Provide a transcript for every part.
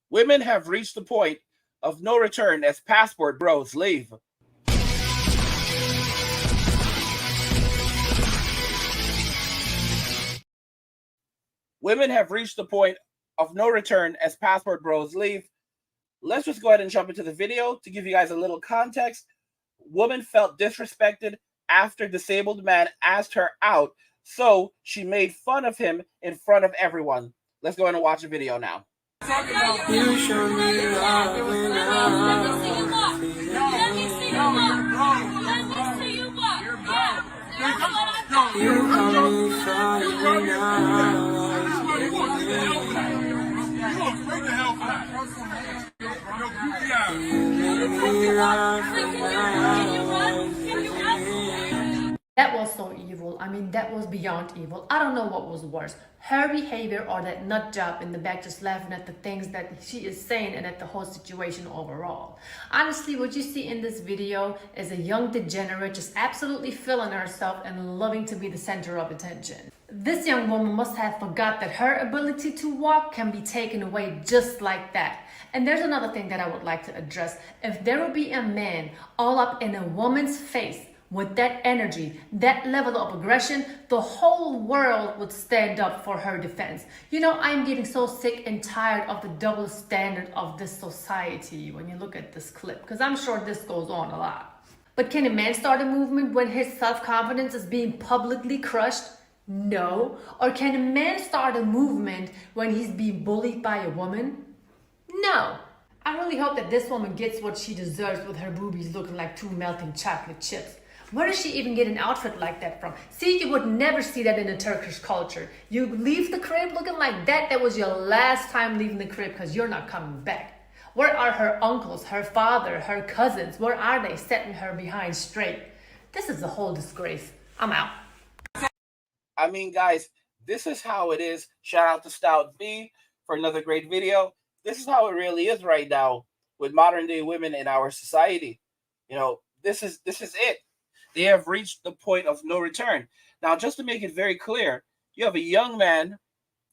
Women have reached the point of no return as passport bros leave. Women have reached the point of no return as passport bros leave. Let's just go ahead and jump into the video to give you guys a little context. Woman felt disrespected after disabled man asked her out, so she made fun of him in front of everyone. Let's go ahead and watch the video now. You show me love when Let me see you walk. Let me see you walk. you got me falling That was so evil. I mean, that was beyond evil. I don't know what was worse, her behavior or that nut job in the back just laughing at the things that she is saying and at the whole situation overall. Honestly, what you see in this video is a young degenerate just absolutely feeling herself and loving to be the center of attention. This young woman must have forgot that her ability to walk can be taken away just like that. And there's another thing that I would like to address. If there would be a man all up in a woman's face with that energy, that level of aggression, the whole world would stand up for her defense. You know, I'm getting so sick and tired of the double standard of this society when you look at this clip, because I'm sure this goes on a lot. But can a man start a movement when his self-confidence is being publicly crushed? No. Or can a man start a movement when he's being bullied by a woman? No. I really hope that this woman gets what she deserves with her boobies looking like two melting chocolate chips. Where does she even get an outfit like that from? See, you would never see that in the Turkish culture. You leave the crib looking like that, that was your last time leaving the crib because you're not coming back. Where are her uncles, her father, her cousins? Where are they setting her behind straight? This is a whole disgrace. I'm out. I mean, guys, this is how it is. Shout out to Stout B for another great video. This is how it really is right now with modern day women in our society. You know, this is it. They have reached the point of no return. Now, just to make it very clear, you have a young man,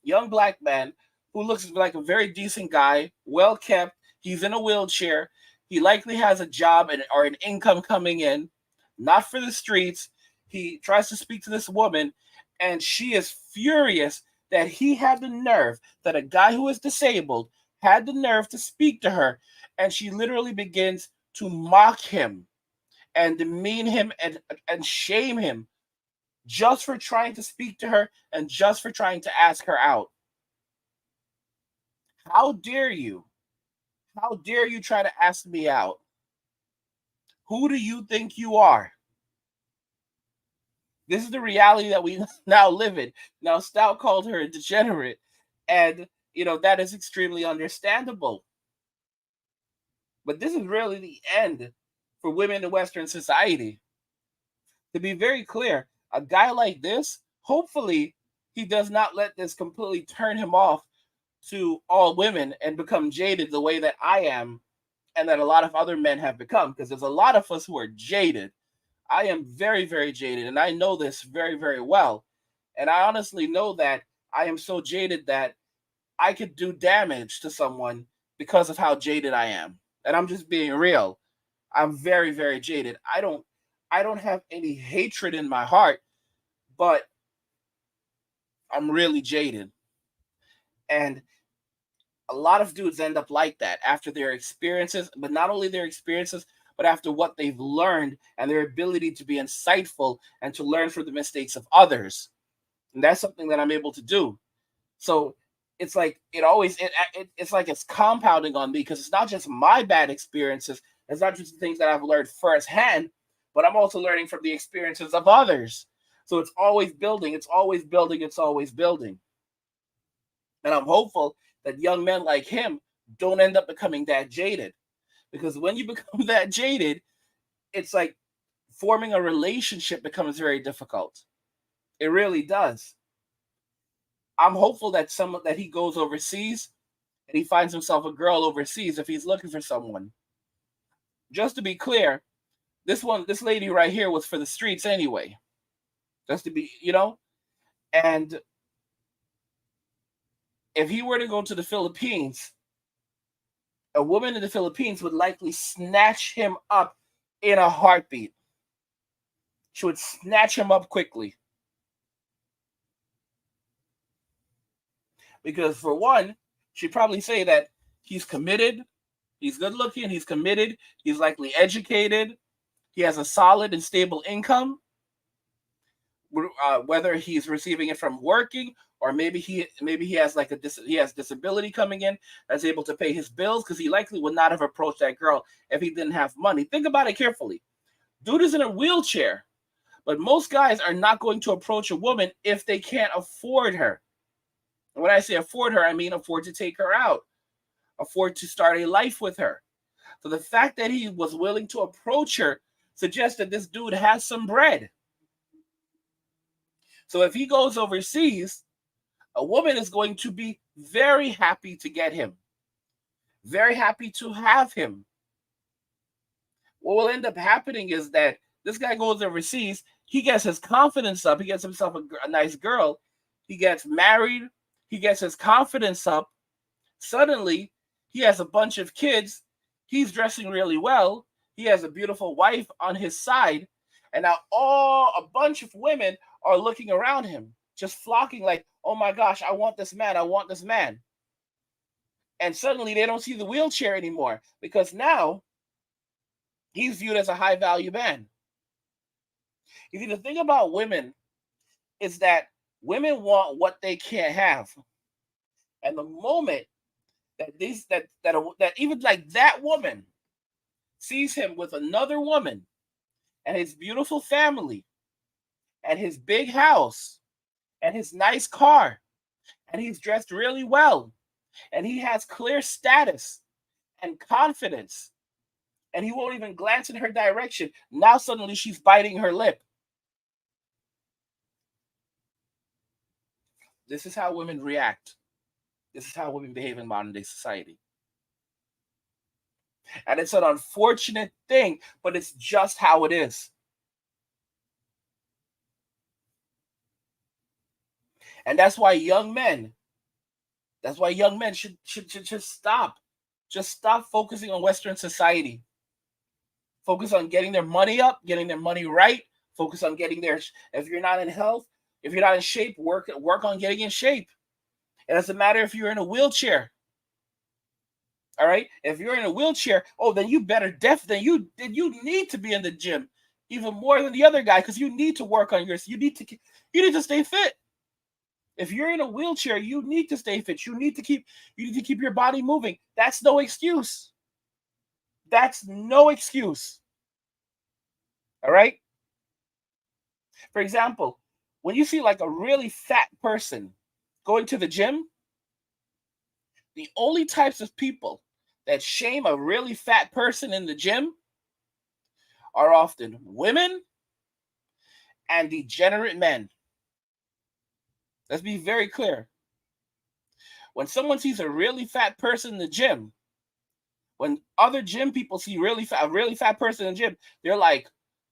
young black man, who looks like a very decent guy, well kept. He's in a wheelchair. He likely has a job or an income coming in, not for the streets. He tries to speak to this woman, and she is furious that he had the nerve, that a guy who is disabled had the nerve to speak to her, and she literally begins to mock him and demean him and shame him just for trying to speak to her and just for trying to ask her out. How dare you? How dare you try to ask me out? Who do you think you are? This is the reality that we now live in. Now, Stout called her a degenerate, and that is extremely understandable. But this is really the end for women in Western society. To be very clear, a guy like this, hopefully, he does not let this completely turn him off to all women and become jaded the way that I am and that a lot of other men have become, because there's a lot of us who are jaded. I am very, very jaded, and I know this very, very well. And I honestly know that I am so jaded that I could do damage to someone because of how jaded I am. And I'm just being real. I'm very, very jaded. I don't have any hatred in my heart, but I'm really jaded. And a lot of dudes end up like that after their experiences, but not only their experiences, but after what they've learned and their ability to be insightful and to learn from the mistakes of others. And that's something that I'm able to do. So it's like it's like it's compounding on me, because it's not just my bad experiences. It's not just the things that I've learned firsthand, but I'm also learning from the experiences of others. So it's always building, it's always building, it's always building. And I'm hopeful that young men like him don't end up becoming that jaded. Because when you become that jaded, it's like forming a relationship becomes very difficult. It really does. I'm hopeful that he goes overseas and he finds himself a girl overseas if he's looking for someone. Just to be clear, this lady right here was for the streets anyway. Just to be, and if he were to go to the Philippines, a woman in the Philippines would likely snatch him up in a heartbeat. She would snatch him up quickly. Because for one, she'd probably say that he's committed, he's good looking, he's committed, he's likely educated, he has a solid and stable income, whether he's receiving it from working or maybe he has like he has disability coming in that's able to pay his bills, because he likely would not have approached that girl if he didn't have money. Think about it carefully. Dude is in a wheelchair, but most guys are not going to approach a woman if they can't afford her. And when I say afford her, I mean afford to take her out, afford to start a life with her. So the fact that he was willing to approach her suggests that this dude has some bread. So if he goes overseas, a woman is going to be very happy to get him, very happy to have him. What will end up happening is that this guy goes overseas, he gets his confidence up, he gets himself a nice girl, he gets married, he gets his confidence up. Suddenly, he has a bunch of kids, he's dressing really well, he has a beautiful wife on his side, and now a bunch of women are looking around him, just flocking like, oh my gosh, I want this man, I want this man. And suddenly they don't see the wheelchair anymore, because now he's viewed as a high value man. You see, the thing about women is that women want what they can't have. And the moment that even like that woman sees him with another woman and his beautiful family and his big house and his nice car and he's dressed really well and he has clear status and confidence and he won't even glance in her direction, now suddenly she's biting her lip. This is how women react. This is how women behave in modern day society. And it's an unfortunate thing, but it's just how it is. And that's why young men should just stop. Just stop focusing on Western society. Focus on getting their money up, getting their money right. Focus on getting their, if you're not in health, if you're not in shape, work on getting in shape. It doesn't matter if you're in a wheelchair. All right? If you're in a wheelchair, then you better you need to be in the gym even more than the other guy, because you need to work on you need to stay fit. If you're in a wheelchair, you need to stay fit. You need to keep your body moving. That's no excuse. That's no excuse. All right? For example, when you see like a really fat person going to the gym, the only types of people that shame a really fat person in the gym are often women and degenerate men. Let's be very clear. When someone sees a really fat person in the gym, when other gym people see a really fat person in the gym, they're like,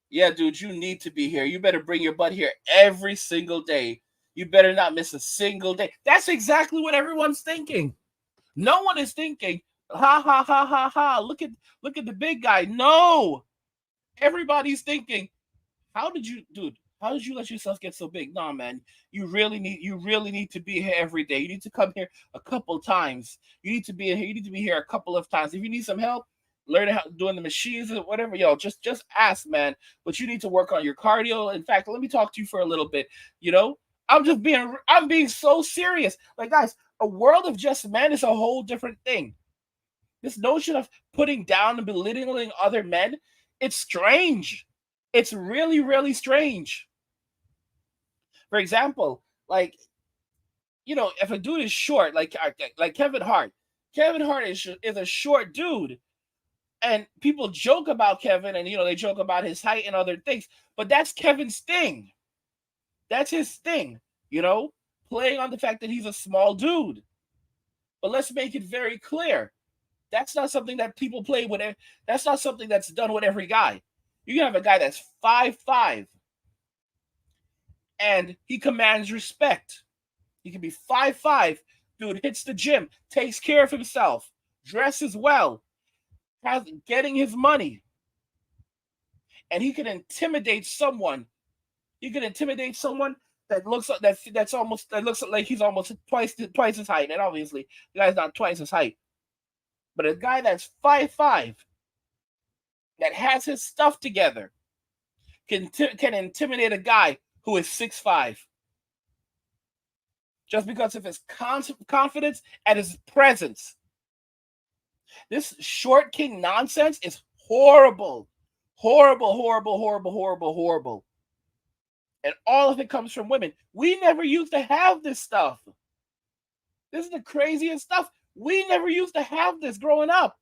yeah, dude, you need to be here. You better bring your butt here every single day. You better not miss a single day. That's exactly what everyone's thinking. No one is thinking, ha ha ha ha ha, look at the big guy. No. Everybody's thinking, how did you let yourself get so big? Nah, man, you really need to be here every day. You need to come here a couple times. You need to be here a couple of times. If you need some help, learn how doing the machines or whatever, just ask, man. But you need to work on your cardio. In fact, let me talk to you for a little bit. I'm being so serious. Like, guys, a world of just men is a whole different thing. This notion of putting down and belittling other men, it's strange. It's really, really strange. For example, like, if a dude is short, like Kevin Hart is a short dude, and people joke about Kevin, and they joke about his height and other things, but that's Kevin's thing. That's his thing, playing on the fact that he's a small dude. But let's make it very clear. That's not something that people play with. That's not something that's done with every guy. You can have a guy that's 5'5", and he commands respect. He can be 5'5", dude, hits the gym, takes care of himself, dresses well, has getting his money, and he can intimidate someone. He can intimidate someone that looks like that looks like he's almost twice his height. And obviously, the guy's not twice his height. But a guy that's 5'5", that has his stuff together, can intimidate a guy who is 6'5", just because of his confidence and his presence. This short king nonsense is horrible. Horrible, horrible, horrible, horrible, horrible. And all of it comes from women. We never used to have this stuff. This is the craziest stuff. We never used to have this growing up.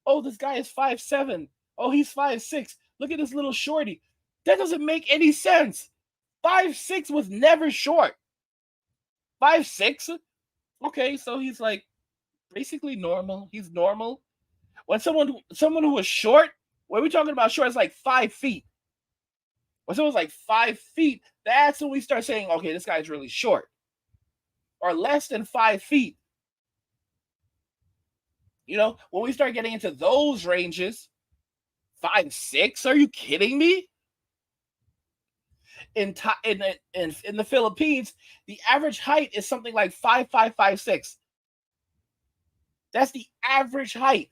Oh, this guy is 5'7". Oh, he's 5'6". Look at this little shorty. That doesn't make any sense. 5'6" was never short. 5'6"? Okay, so he's like basically normal. He's normal. When someone who was short, when we're talking about short, it's like 5 feet. When someone's like 5 feet, that's when we start saying, okay, this guy's really short. Or less than 5 feet. You know, when we start getting into those ranges, 5'6", are you kidding me? In the Philippines, the average height is something like 5'5", 5'6". That's the average height.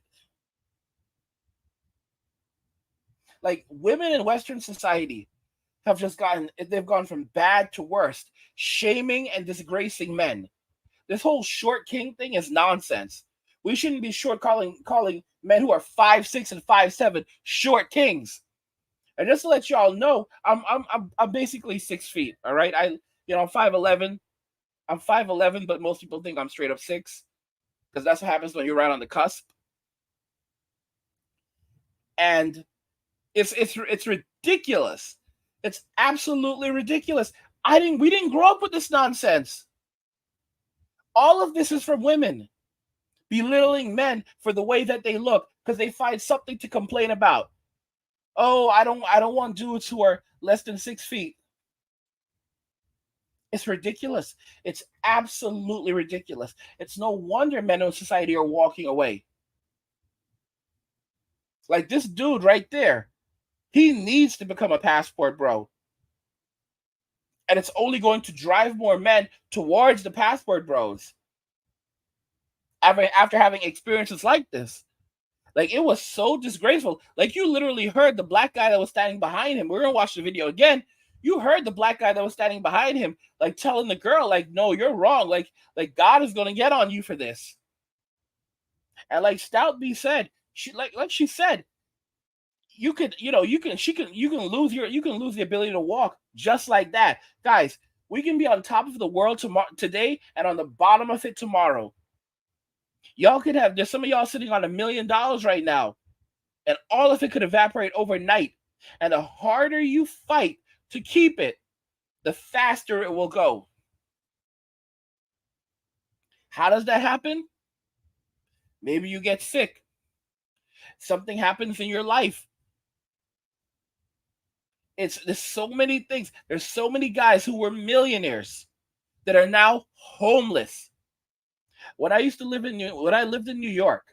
Like, women in Western society have they've gone from bad to worst, shaming and disgracing men. This whole short king thing is nonsense. We shouldn't be calling men who are 5'6" and 5'7" short kings. And just to let y'all know, I'm basically 6 feet. All right, I'm 5'11". I'm 5'11", but most people think I'm straight up 6, because that's what happens when you're right on the cusp. And it's ridiculous. It's absolutely ridiculous. We didn't grow up with this nonsense. All of this is from women belittling men for the way that they look because they find something to complain about. Oh, I don't want dudes who are less than 6 feet. It's ridiculous. It's absolutely ridiculous. It's no wonder men in society are walking away. Like this dude right there, he needs to become a passport bro. And it's only going to drive more men towards the passport bros. After having experiences like this. Like, it was so disgraceful. Like, you literally heard the black guy that was standing behind him. We're going to watch the video again. You heard the black guy that was standing behind him, like, telling the girl, like, no, you're wrong. Like God is going to get on you for this. And like Stout B said, she said, you can lose the ability to walk just like that. Guys, we can be on top of the world today and on the bottom of it tomorrow. There's some of y'all sitting on $1 million right now, and all of it could evaporate overnight. And the harder you fight to keep it, the faster it will go. How does that happen? Maybe you get sick. Something happens in your life. There's so many things. There's so many guys who were millionaires that are now homeless. When I lived in New York,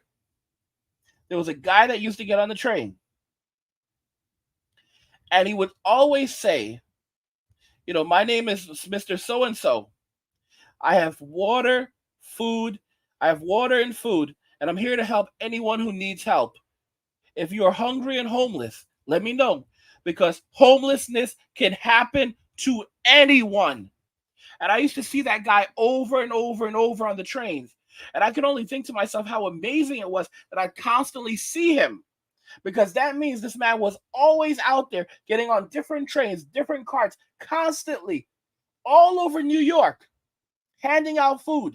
there was a guy that used to get on the train, and he would always say, my name is Mr. So-and-so. I have water and food, and I'm here to help anyone who needs help. If you are hungry and homeless, let me know, because homelessness can happen to anyone. And I used to see that guy over and over and over on the trains. And I could only think to myself how amazing it was that I constantly see him, because that means this man was always out there getting on different trains, different carts, constantly, all over New York, handing out food.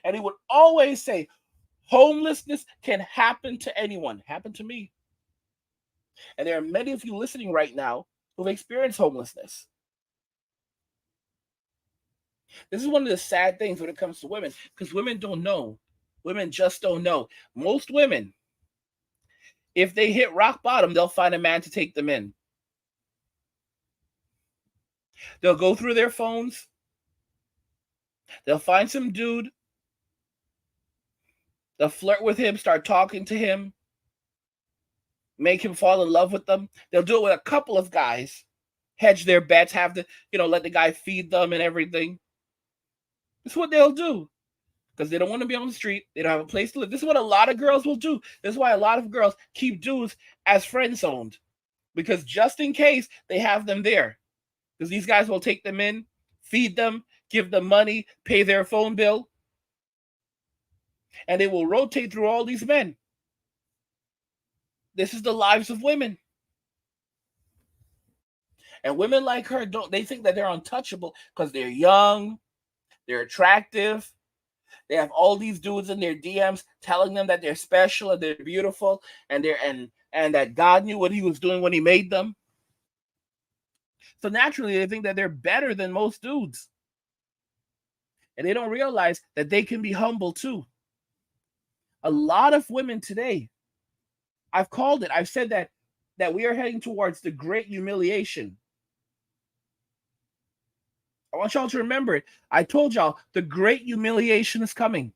And he would always say, homelessness can happen to anyone. Happened to me. And there are many of you listening right now who've experienced homelessness. This is one of the sad things when it comes to women, because women don't know. Women just don't know. Most women, if they hit rock bottom, they'll find a man to take them in. They'll go through their phones. They'll find some dude They'll flirt with him, start talking to him, make him fall in love with them. They'll do it with a couple of guys, hedge their bets, have the, let the guy feed them and everything. This is what they'll do because they don't want to be on the street. They don't have a place to live. This is what a lot of girls will do. This is why a lot of girls keep dudes as friend zoned, because just in case they have them there, because these guys will take them in, feed them, give them money, pay their phone bill, and they will rotate through all these men. This is the lives of women. And women like her they think that they're untouchable because they're young, they're attractive, they have all these dudes in their DMs telling them that they're special and they're beautiful and that God knew what he was doing when he made them. So naturally they think that they're better than most dudes. And they don't realize that they can be humble too. A lot of women today, I've called it, I've said that we are heading towards the great humiliation. I want y'all to remember it. I told y'all the great humiliation is coming.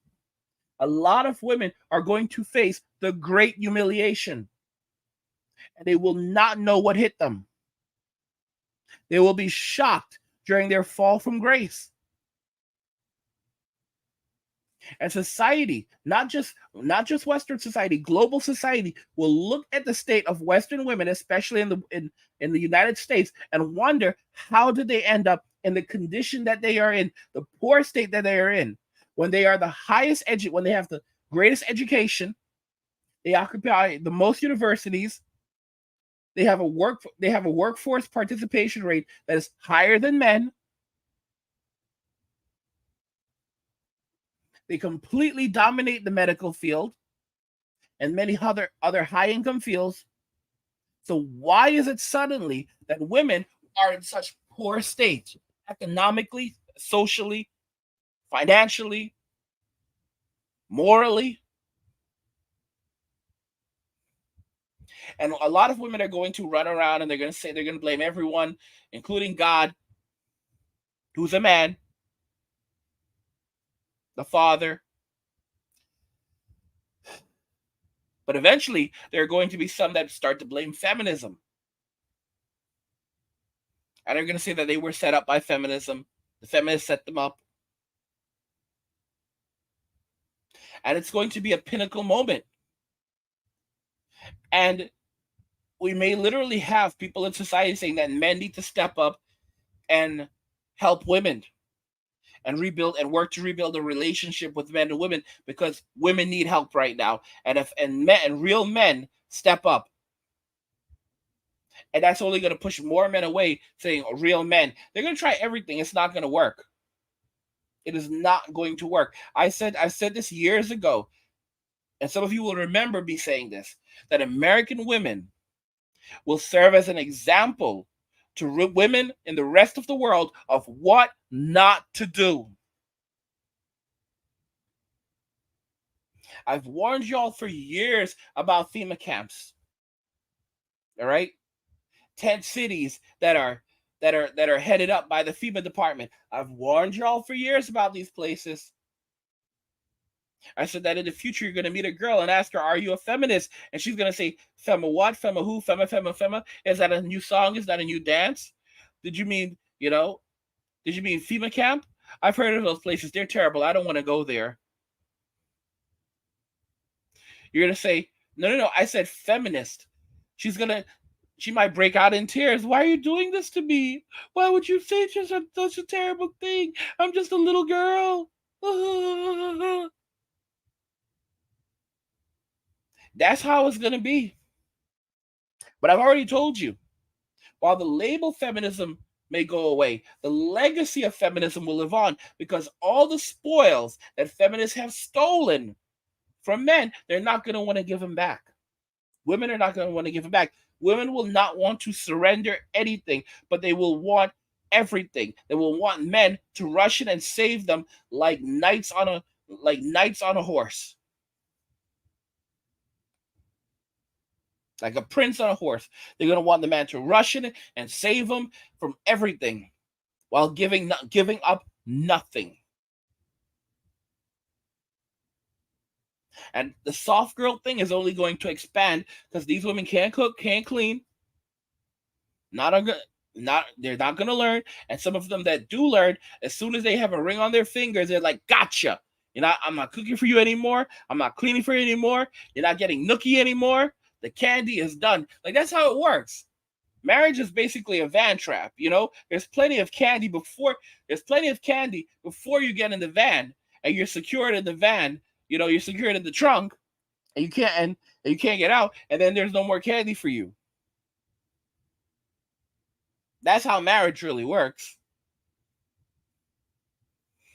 A lot of women are going to face the great humiliation, and they will not know what hit them. They will be shocked during their fall from grace. And society, not just Western society, global society will look at the state of Western women, especially in the United States, and wonder how did they end up in the condition that they are in, the poor state that they are in, when they are the highest when they have the greatest education, they occupy the most universities, they have a workforce participation rate that is higher than men. They completely dominate the medical field and many other high-income fields. So why is it suddenly that women are in such poor state, economically, socially, financially, morally? And a lot of women are going to run around and they're going to blame everyone, including God, who's a man, the father. But eventually, there are going to be some that start to blame feminism. And they're going to say that they were set up by feminism. The feminists set them up. And it's going to be a pinnacle moment. And we may literally have people in society saying that men need to step up and help women and rebuild and work to rebuild a relationship with men and women, because women need help right now. And real men step up. And that's only going to push more men away, saying real men. They're going to try everything. It's not going to work. It is not going to work. I said this years ago, and some of you will remember me saying this, that American women will serve as an example to women in the rest of the world of what not to do. I've warned y'all for years about FEMA camps. All right? Tent cities that are headed up by the FEMA department. I've warned y'all for years about these places. I said that in the future you're going to meet a girl and ask her, are you a feminist? And she's going to say, Fema what? Fema who? Fema. Is that a new song? Is that a new dance? Did you mean FEMA camp? I've heard of those places. They're terrible. I don't want to go there. You're going to say, no. I said feminist. She might break out in tears. Why are you doing this to me? Why would you say such a terrible thing? I'm just a little girl. That's how it's going to be. But I've already told you, while the label feminism may go away, the legacy of feminism will live on, because all the spoils that feminists have stolen from men, they're not going to want to give them back. Women are not going to want to give them back. Women will not want to surrender anything, but they will want everything. They will want men to rush in and save them like knights on a horse. Like a prince on a horse. They're going to want the man to rush in and save them from everything while giving up nothing. And the soft girl thing is only going to expand because these women can't cook, can't clean, not a good, not they're not gonna learn. And some of them that do learn, as soon as they have a ring on their fingers, they're like, "Gotcha! I'm not cooking for you anymore. I'm not cleaning for you anymore. You're not getting nookie anymore. The candy is done." Like that's how it works. Marriage is basically a van trap. There's plenty of candy before. There's plenty of candy before you get in the van, and you're secured in the van. You're secured in the trunk, and you can't get out. And then there's no more candy for you. That's how marriage really works.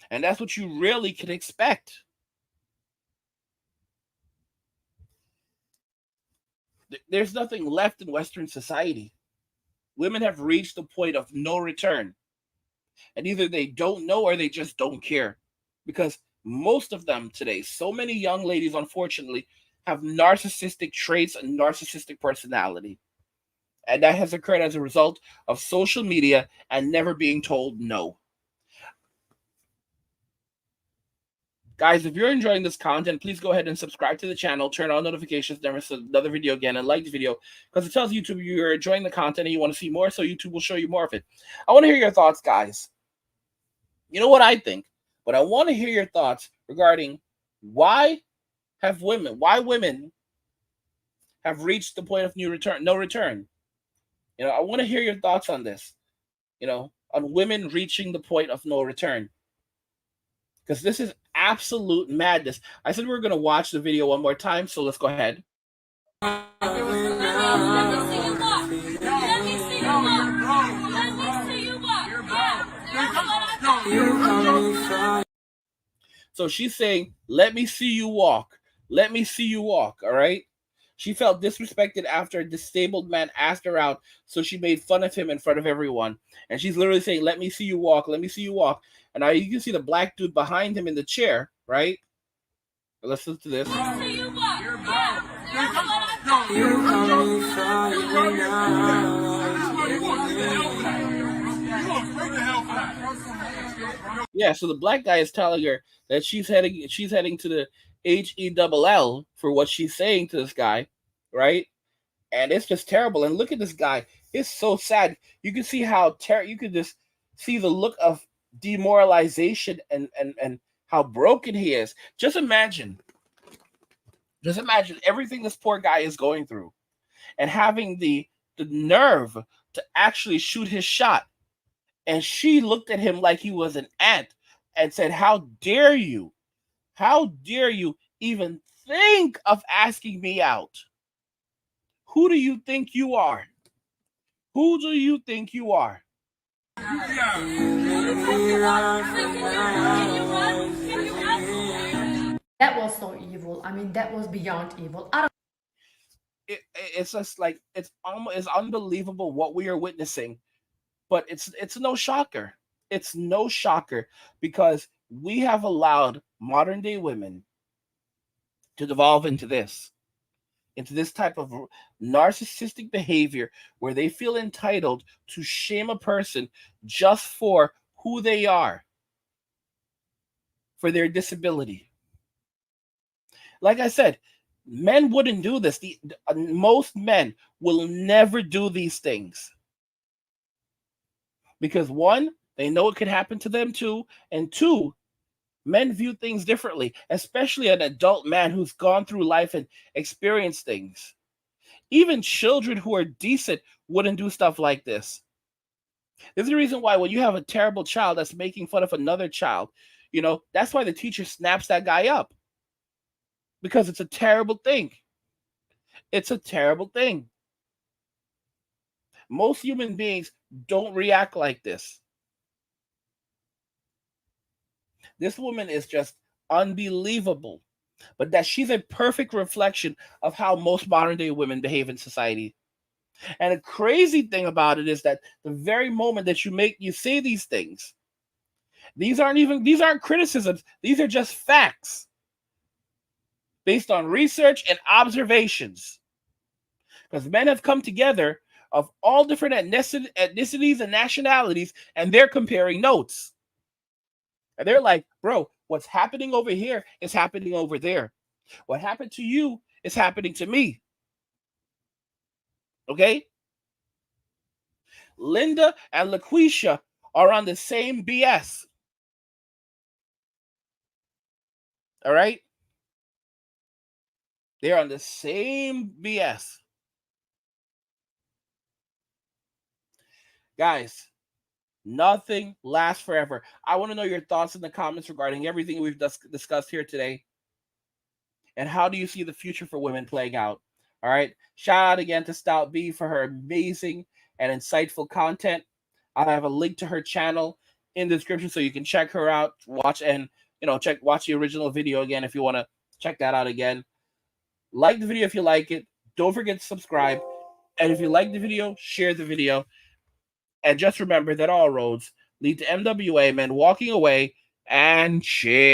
And that's what you really can expect. There's nothing left in Western society. Women have reached the point of no return. And either they don't know or they just don't care. Because most of them today, so many young ladies, unfortunately, have narcissistic traits and narcissistic personality. And that has occurred as a result of social media and never being told no. Guys, if you're enjoying this content, please go ahead and subscribe to the channel, turn on notifications, never see another video again, and like the video because it tells YouTube you're enjoying the content and you want to see more, so YouTube will show you more of it. I want to hear your thoughts, guys. You know what I think, but I want to hear your thoughts regarding why women have reached the point of no return. I want to hear your thoughts on this, on women reaching the point of no return. Because this is absolute madness. I said we were going to watch the video one more time, so let's go ahead. So she's saying, "Let me see you walk. Let me see you walk." All right. She felt disrespected after a disabled man asked her out, so she made fun of him in front of everyone. And she's literally saying, "Let me see you walk. Let me see you walk." And now you can see the black dude behind him in the chair, right? Let's listen to this. Yeah, so the black guy is telling her that she's heading to the HELL for what she's saying to this guy, right? And it's just terrible. And look at this guy; it's so sad. You can see how you could just see the look of demoralization and how broken he is. Just imagine everything this poor guy is going through, and having the nerve to actually shoot his shot. And she looked at him like he was an ant and said, "How dare you? How dare you even think of asking me out? Who do you think you are? Who do you think you are?" That was so evil. I mean, that was beyond evil. It's just like it's unbelievable what we are witnessing, but it's no shocker. It's no shocker because we have allowed modern day women to devolve into this type of narcissistic behavior where they feel entitled to shame a person just for who they are, for their disability. Like I said, men wouldn't do this. Most men will never do these things because one, they know it could happen to them too, and two, men view things differently, especially an adult man who's gone through life and experienced things. Even children who are decent wouldn't do stuff like this. There's a reason why when you have a terrible child that's making fun of another child, that's why the teacher snaps that guy up. Because it's a terrible thing. It's a terrible thing. Most human beings don't react like this. This woman is just unbelievable. But that she's a perfect reflection of how most modern day women behave in society. And the crazy thing about it is that the very moment that you say these things, these aren't criticisms. These are just facts based on research and observations. Because men have come together of all different ethnicities and nationalities, and they're comparing notes. And they're like, "Bro, what's happening over here is happening over there." What happened to you is happening to me. Okay? Linda and LaQuisha are on the same BS. All right? They're on the same BS. Guys, nothing lasts forever. I want to know your thoughts in the comments regarding everything we've discussed here today. And how do you see the future for women playing out? All right. Shout out again to Stout B for her amazing and insightful content. I'll have a link to her channel in the description so you can check her out, watch the original video again if you want to check that out again. Like the video if you like it. Don't forget to subscribe. And if you like the video, share the video. And just remember that all roads lead to MWA men walking away, and cheers.